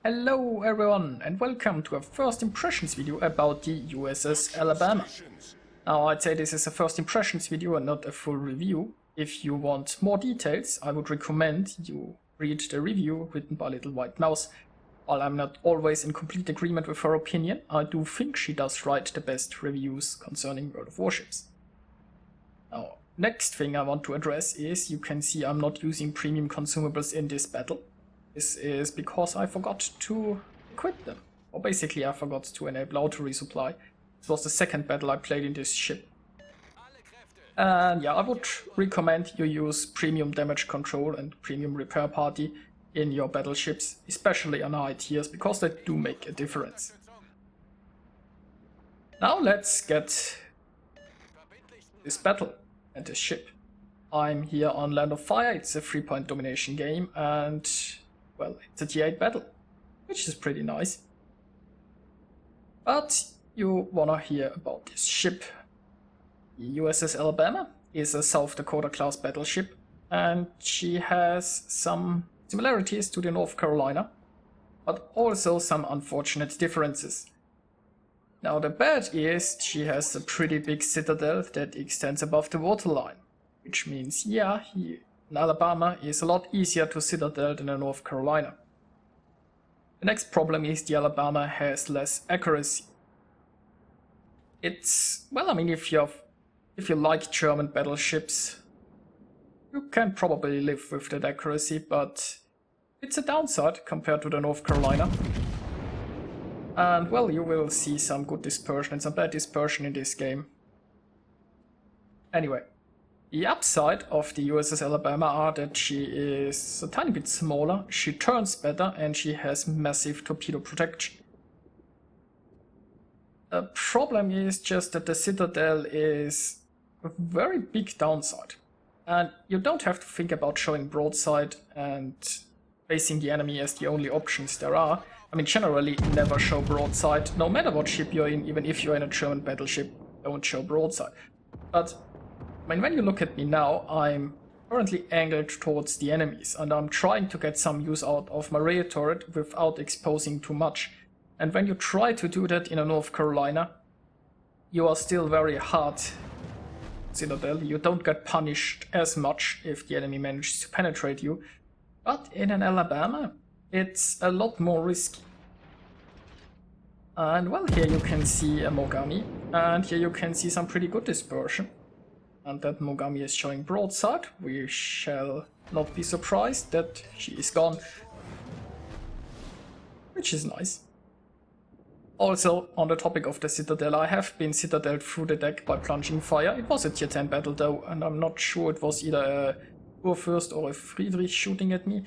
Hello everyone and welcome to a first impressions video about the USS Alabama. Now I'd say this is a first impressions video and not a full review. If you want more details, I would recommend you read the review written by LittleWhiteMouse. While I'm not always in complete agreement with her opinion, I do think she does write the best reviews concerning World of Warships. Now, next thing I want to address is you can see I'm not using premium consumables in this battle. This is because I forgot to equip them. Or basically I forgot to enable auto resupply. This was the second battle I played in this ship. And yeah, I would recommend you use premium damage control and premium repair party in your battleships, especially on high tiers, because they do make a difference. Now let's get this battle and this ship. I'm here on Land of Fire. It's a 3-point domination game and well, it's a T8 battle, which is pretty nice. But you wanna hear about this ship. The USS Alabama is a South Dakota class battleship, and she has some similarities to the North Carolina, but also some unfortunate differences. Now the bad is she has a pretty big citadel that extends above the waterline, which means yeah, in Alabama is a lot easier to citadel than in North Carolina. The next problem is the Alabama has less accuracy. It's, well, I mean, if you like German battleships, you can probably live with that accuracy, but it's a downside compared to the North Carolina. And well, you will see some good dispersion and some bad dispersion in this game. Anyway. The upside of the USS Alabama are that she is a tiny bit smaller, she turns better, and she has massive torpedo protection. The problem is just that the citadel is a very big downside. And you don't have to think about showing broadside and facing the enemy as the only options there are. I mean, generally never show broadside, no matter what ship you're in, even if you're in a German battleship, don't show broadside. But I mean, when you look at me now, I'm currently angled towards the enemies, and I'm trying to get some use out of my rear turret without exposing too much. And when you try to do that in a North Carolina, you are still very hard citadel. You don't get punished as much if the enemy manages to penetrate you. But in an Alabama, it's a lot more risky. And well, here you can see a Mogami, and here you can see some pretty good dispersion. And that Mogami is showing broadside. We shall not be surprised that she is gone. Which is nice. Also, on the topic of the citadel, I have been citadeled through the deck by plunging fire. It was a tier 10 battle though, and I'm not sure it was either a Kurfürst or a Friedrich shooting at me.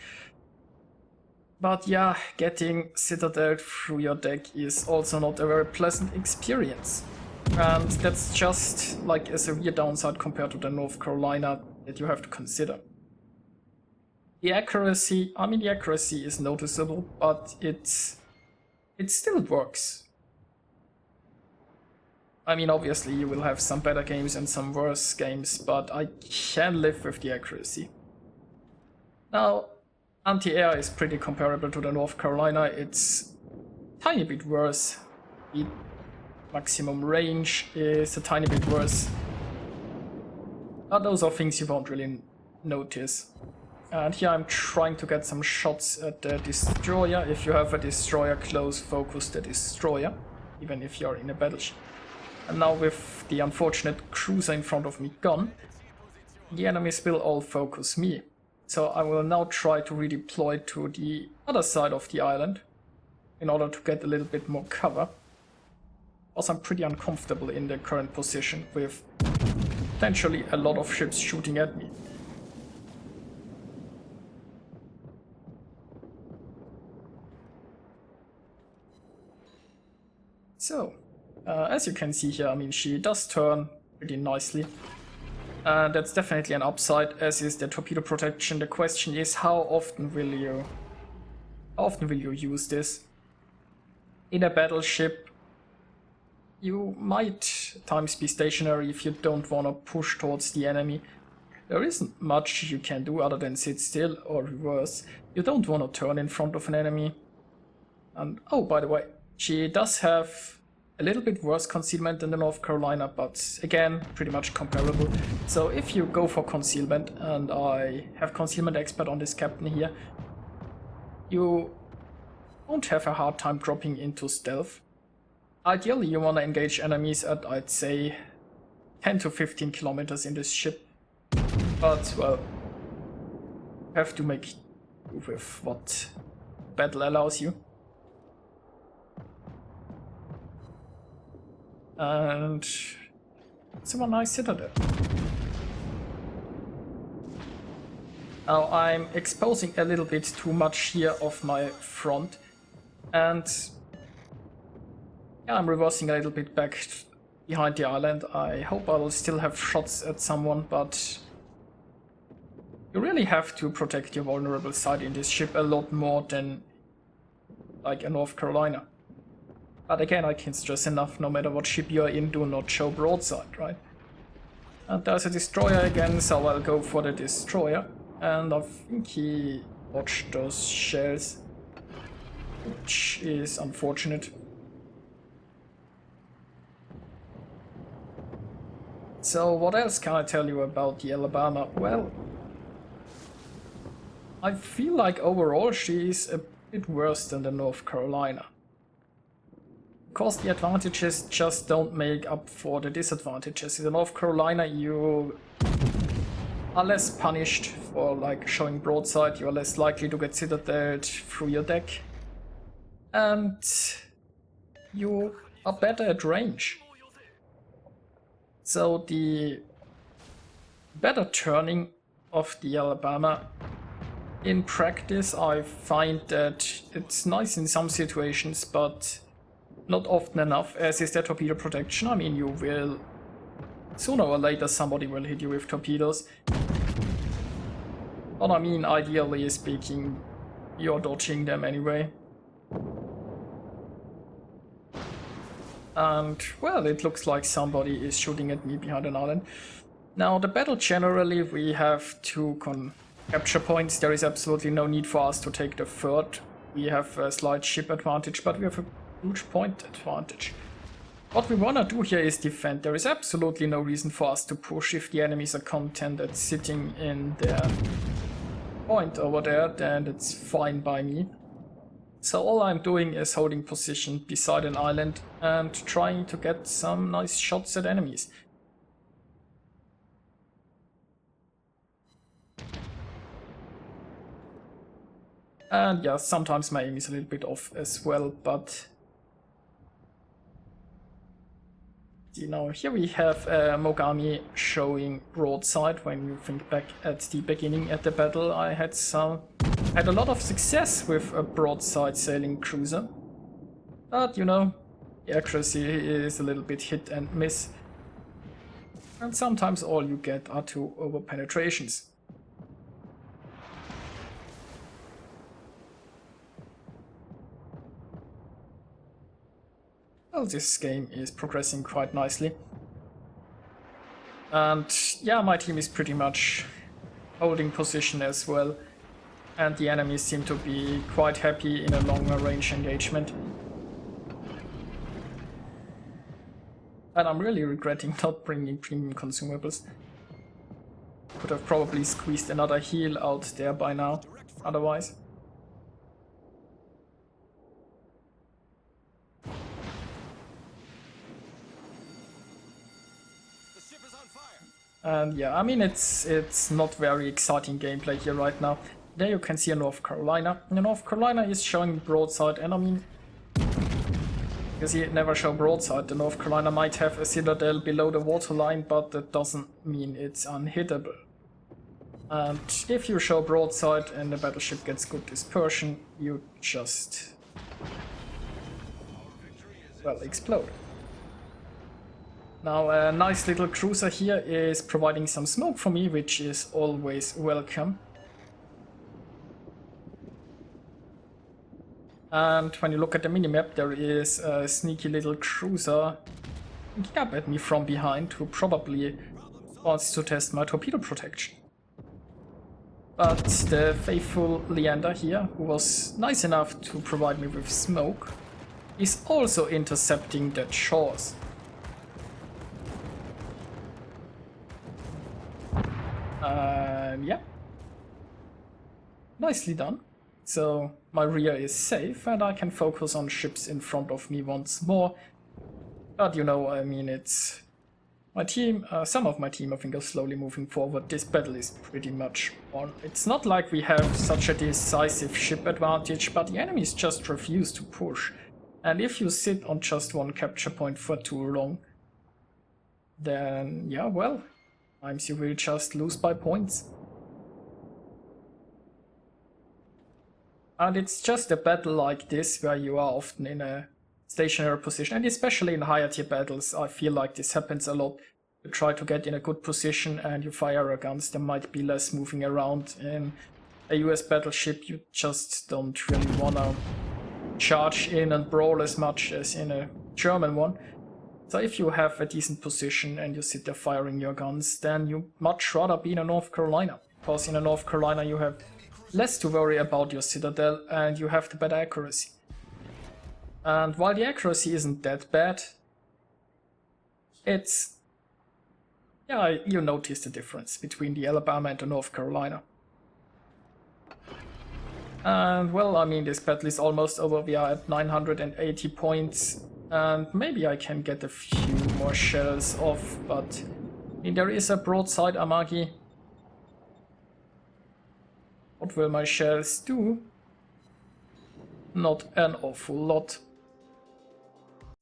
But yeah, getting citadeled through your deck is also not a very pleasant experience. And that's just like a severe downside compared to the North Carolina that you have to consider. The accuracy, I mean the accuracy is noticeable, but it still works. I mean obviously you will have some better games and some worse games, but I can live with the accuracy. Now, anti-air is pretty comparable to the North Carolina, it's a tiny bit worse. Maximum range is a tiny bit worse. But those are things you won't really notice. And here I'm trying to get some shots at the destroyer. If you have a destroyer close, focus the destroyer, even if you're in a battleship. And now with the unfortunate cruiser in front of me gone, the enemies will all focus me. So I will now try to redeploy to the other side of the island in order to get a little bit more cover. Because I'm pretty uncomfortable in the current position with potentially a lot of ships shooting at me. So, as you can see here, I mean, she does turn pretty nicely. That's definitely an upside, as is the torpedo protection. The question is, how often will you use this? In a battleship, you might at times be stationary if you don't want to push towards the enemy. There isn't much you can do other than sit still or reverse. You don't want to turn in front of an enemy. And oh, by the way, she does have a little bit worse concealment than the North Carolina, but again, pretty much comparable. So if you go for concealment, and I have concealment expert on this captain here, you won't have a hard time dropping into stealth. Ideally, you want to engage enemies at, I'd say, 10 to 15 kilometers in this ship. But, well, you have to make do with what battle allows you. And it's a nice citadel. Now I'm exposing a little bit too much here of my front, and yeah, I'm reversing a little bit back behind the island. I hope I'll still have shots at someone, but you really have to protect your vulnerable side in this ship a lot more than like a North Carolina. But again, I can stress enough, no matter what ship you're in, do not show broadside, right? And there's a destroyer again, so I'll go for the destroyer. And I think he watched those shells, which is unfortunate. So what else can I tell you about the Alabama? Well, I feel like overall she's a bit worse than the North Carolina. Because the advantages just don't make up for the disadvantages. In the North Carolina you are less punished for like showing broadside, you are less likely to get citadeled through your deck. And you are better at range. So the better turning of the Alabama, in practice I find that it's nice in some situations, but not often enough, as is the torpedo protection. I mean, you will, sooner or later somebody will hit you with torpedoes. But I mean, ideally speaking, you're dodging them anyway. And, well, it looks like somebody is shooting at me behind an island. Now, the battle generally, we have two capture points. There is absolutely no need for us to take the third. We have a slight ship advantage, but we have a huge point advantage. What we wanna do here is defend. There is absolutely no reason for us to push. If the enemies are contented sitting in their point over there, then it's fine by me. So all I'm doing is holding position beside an island and trying to get some nice shots at enemies. And yeah, sometimes my aim is a little bit off as well, but you know, here we have Mogami showing broadside. When you think back at the beginning at the battle, I had a lot of success with a broadside sailing cruiser. But you know, the accuracy is a little bit hit and miss. And sometimes all you get are two over penetrations. Well, this game is progressing quite nicely. And yeah, my team is pretty much holding position as well. And the enemies seem to be quite happy in a longer range engagement. And I'm really regretting not bringing premium consumables. Could have probably squeezed another heal out there by now, otherwise. And yeah, I mean, it's not very exciting gameplay here right now. There you can see a North Carolina. The North Carolina is showing broadside, and I mean, you see it never show broadside. The North Carolina might have a citadel below the waterline, but that doesn't mean it's unhittable. And if you show broadside and the battleship gets good dispersion, you just, well, explode. Now a nice little cruiser here is providing some smoke for me, which is always welcome. And when you look at the minimap, there is a sneaky little cruiser looking up at me from behind who probably wants to test my torpedo protection. But the faithful Leander here, who was nice enough to provide me with smoke, is also intercepting the shores. Yeah. Nicely done. So my rear is safe and I can focus on ships in front of me once more. But you know, I mean, it's my team, some of my team I think are slowly moving forward. This battle is pretty much on. It's not like we have such a decisive ship advantage, but the enemies just refuse to push. And if you sit on just one capture point for too long, then yeah, well, sometimes you will just lose by points. And it's just a battle like this where you are often in a stationary position, and especially in higher tier battles, I feel like this happens a lot. You try to get in a good position and you fire your guns, there might be less moving around. In a US battleship you just don't really wanna charge in and brawl as much as in a German one. So if you have a decent position and you sit there firing your guns, then you much rather be in a North Carolina, because in a North Carolina you have less to worry about your citadel and you have the better accuracy. And while the accuracy isn't that bad, it's... yeah, you notice the difference between the Alabama and the North Carolina. And well, I mean, this battle is almost over. We are at 980 points. And maybe I can get a few more shells off, but I mean, there is a broadside Amagi. What will my shells do? Not an awful lot.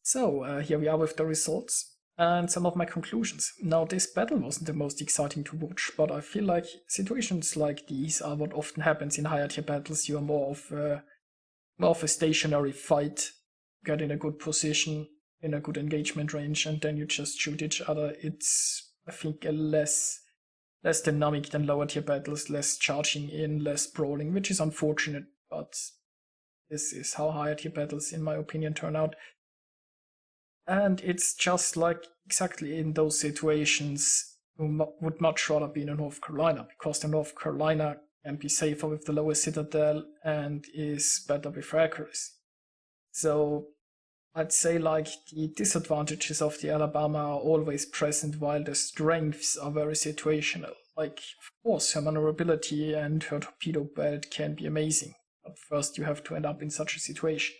So, here we are with the results and some of my conclusions. Now, this battle wasn't the most exciting to watch, but I feel like situations like these are what often happens in higher tier battles. You are more of a stationary fight, get in a good position, in a good engagement range, and then you just shoot each other. It's, I think, a less dynamic than lower tier battles, less charging in, less brawling, which is unfortunate, but this is how higher tier battles, in my opinion, turn out. And it's just like exactly in those situations, you would much rather be in a North Carolina, because the North Carolina can be safer with the lower citadel and is better with accuracy. So I'd say like the disadvantages of the Alabama are always present, while the strengths are very situational. Like, of course, her maneuverability and her torpedo belt can be amazing, but first you have to end up in such a situation.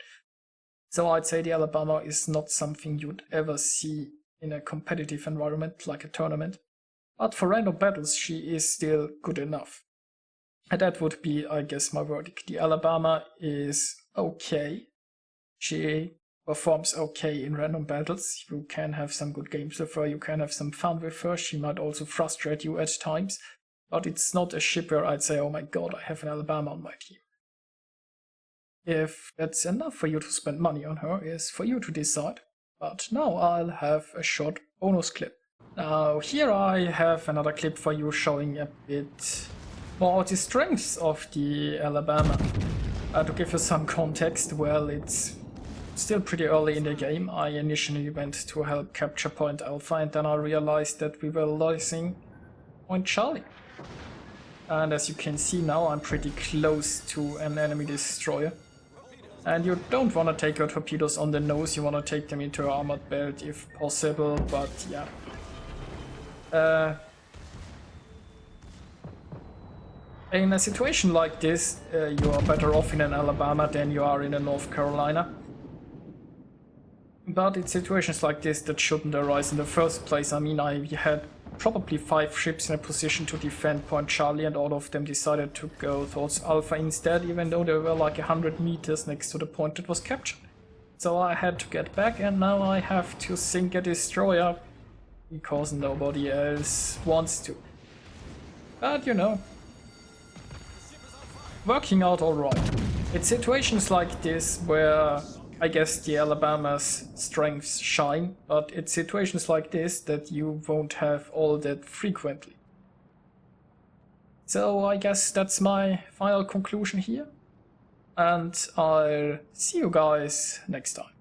So I'd say the Alabama is not something you'd ever see in a competitive environment like a tournament. But for random battles, she is still good enough. And that would be, I guess, my verdict. The Alabama is okay. She performs okay in random battles. You can have some good games with her, you can have some fun with her. She might also frustrate you at times. But it's not a ship where I'd say, oh my god, I have an Alabama on my team. If that's enough for you to spend money on her is for you to decide. But now I'll have a short bonus clip. Now here I have another clip for you showing a bit more the strengths of the Alabama. To give you some context, well, it's still pretty early in the game. I initially went to help capture Point Alpha and then I realized that we were losing Point Charlie. And as you can see now, I'm pretty close to an enemy destroyer. And you don't want to take your torpedoes on the nose, you want to take them into your armored belt if possible, but yeah. In a situation like this, you are better off in an Alabama than you are in a North Carolina. But in situations like this that shouldn't arise in the first place. I mean, I had probably 5 ships in a position to defend Point Charlie and all of them decided to go towards Alpha instead, even though they were like 100 meters next to the point that was captured. So I had to get back and now I have to sink a destroyer because nobody else wants to. But you know, working out alright. It's situations like this where I guess the Alabama's strengths shine, but it's situations like this that you won't have all that frequently. So I guess that's my final conclusion here, and I'll see you guys next time.